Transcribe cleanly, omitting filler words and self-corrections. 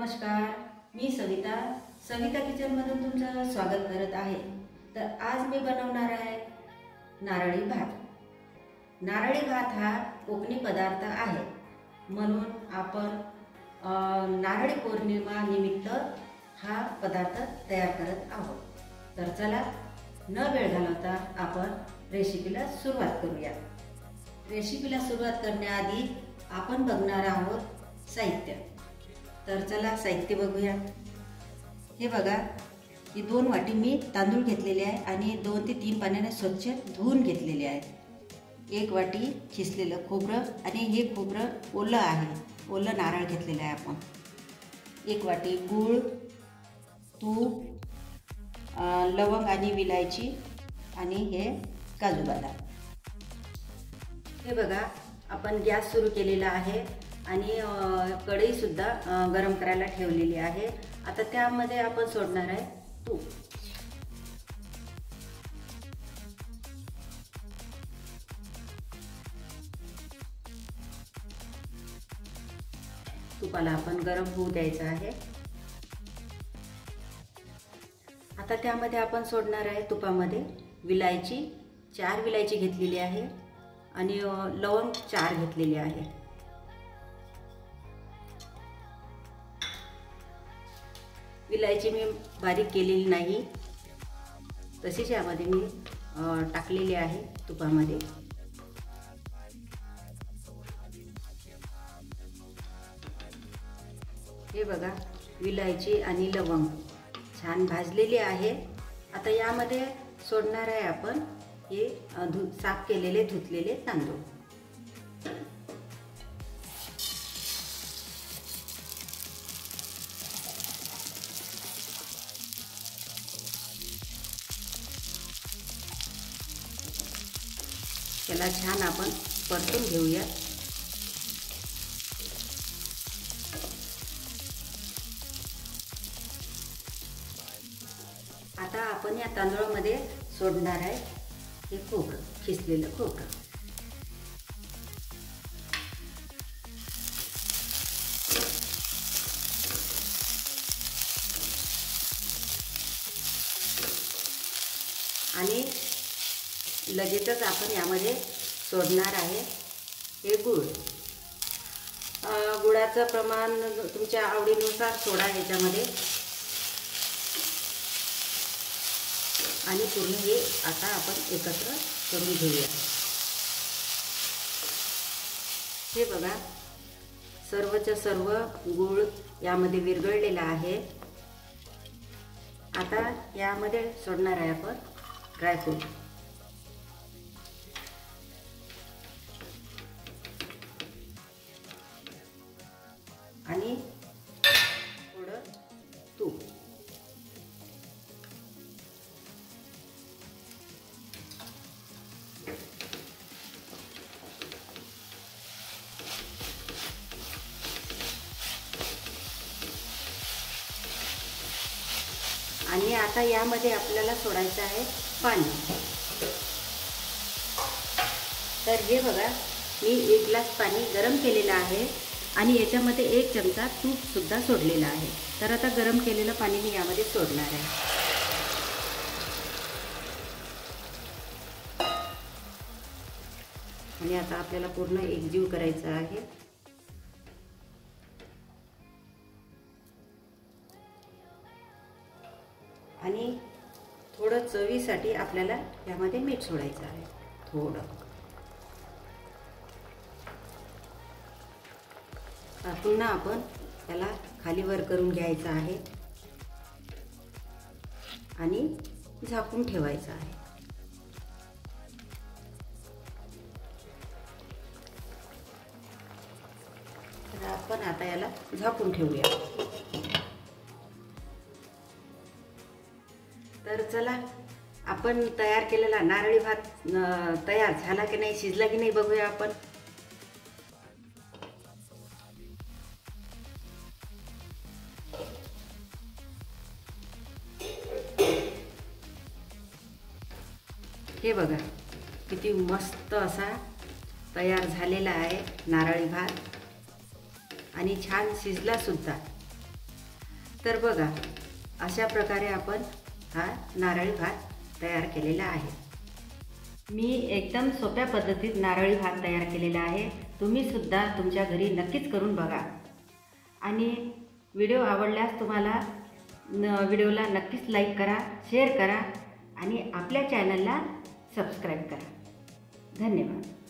नमस्कार, मी सविता किचनमधून तुमचं स्वागत करत आहे। तर आज मी बनवणार आहे नारळी भात। नारळी भात हा कोकणी पदार्थ आहे, म्हणून आपण नारळी पौर्णिमा निमित्त हा पदार्थ तयार करत आहोत। तर चला न वेळ घालवता आपण रेसिपीला सुरुवात करूया। रेसिपीला सुरुवात करण्याआधी आपण बघणार आहोत साहित्य। तर चला साहित्य बघूया। हे बघा, ही 2 वाटी मी तांदूळ घेतलेले आहे आणि 2 ते 3 पाण्याने स्वच्छ धुवून घेतलेले आहे। 1 वाटी खिसलेलं खोबरं आणि हे खोबरं ओलं आहे, ओलं नारळ घेतलेलं आहे आपण। 1 वाटी गूळ, तूप, लवंग आणि विलायची आणि हे काजू बदाम। हे बघा, आपण गॅस सुरू केलेला आहे आणि कढई सुद्धा गरम करायला ठेवलेली आहे। आता त्यामध्ये आपण सोडणार आहे तूप। तुपाला आपण गरम होऊ द्यायचं आहे। आता त्यामध्ये आपण सोडणार आहे तुपामध्ये विलायची, 4 विलायची घेतलेली आहे आणि लवंग 4 घेतलेली आहे। विलायची मी बारीक केलेली नाही, तशीच यामध्ये मी टाकलेली आहे तुपामध्ये। हे बघा, विलायची आणि लवंग छान भाजलेली आहे। आता यामध्ये सोडणार आहे आपण हे साफ केलेले धुतलेले तांदूळ। त्याला छान आपण परतून घेऊया। आता आपण या तांदूळामध्ये सोडणार आहे हे खोबरं, खिसलेलं खोबरं। आणि लगेचच आपण यामध्ये सोडणार आहे हे गूळ। गुळाचं प्रमाण तुमच्या आवडीनुसार सोडा याच्यामध्ये। आणि पूर्ण हे आता आपण एकत्र करून घेऊया। हे बघा, सर्वच्या सर्व गूळ यामध्ये विरघळलेला आहे। आता यामध्ये सोडणार आहे आपण ड्रायफ्रूट। आणि थोडं तूप। आणि आता यामध्ये आपल्याला सोडायचं आहे पाणी। तर हे बघा, मी 1 ग्लास पाणी गरम केलेलं आहे आणि याच्यामध्ये 1 चमचा तूप सुद्धा सोडलेला आहे। तर आता गरम केलेलं पाणी मी यामध्ये सोडणार आहे। आणि आता आपल्याला पूर्ण एकजीव करायचं आहे। आणि थोडं चवीसाठी आपल्याला यामध्ये मीठ सोडायचं आहे, थोडं। पुन्हा आपण त्याला खाली वर करून घ्यायचं आहे आणि झाकून ठेवायचं आहे। तर आपण आता याला झाकून ठेवूया। तर चला, आपण तयार केलेला नारळी भात तयार झाला की नाही, शिजला की नाही बघूया आपण। हे बघा, किती मस्त असा तयार झालेला आहे नारळी भात आणि छान शिजला सुद्धा। तर बघा, अशा प्रकारे आपण हा नारळी भात तयार केलेला आहे। मी एकदम सोप्या पद्धतीत नारळी भात तयार केलेला आहे। तुम्ही सुद्धा तुमच्या घरी नक्कीच करून बघा आणि व्हिडिओ आवडल्यास तुम्हाला व्हिडिओला नक्कीच लाईक करा, शेअर करा आणि आपल्या चॅनलला सबस्क्राईब करा। धन्यवाद।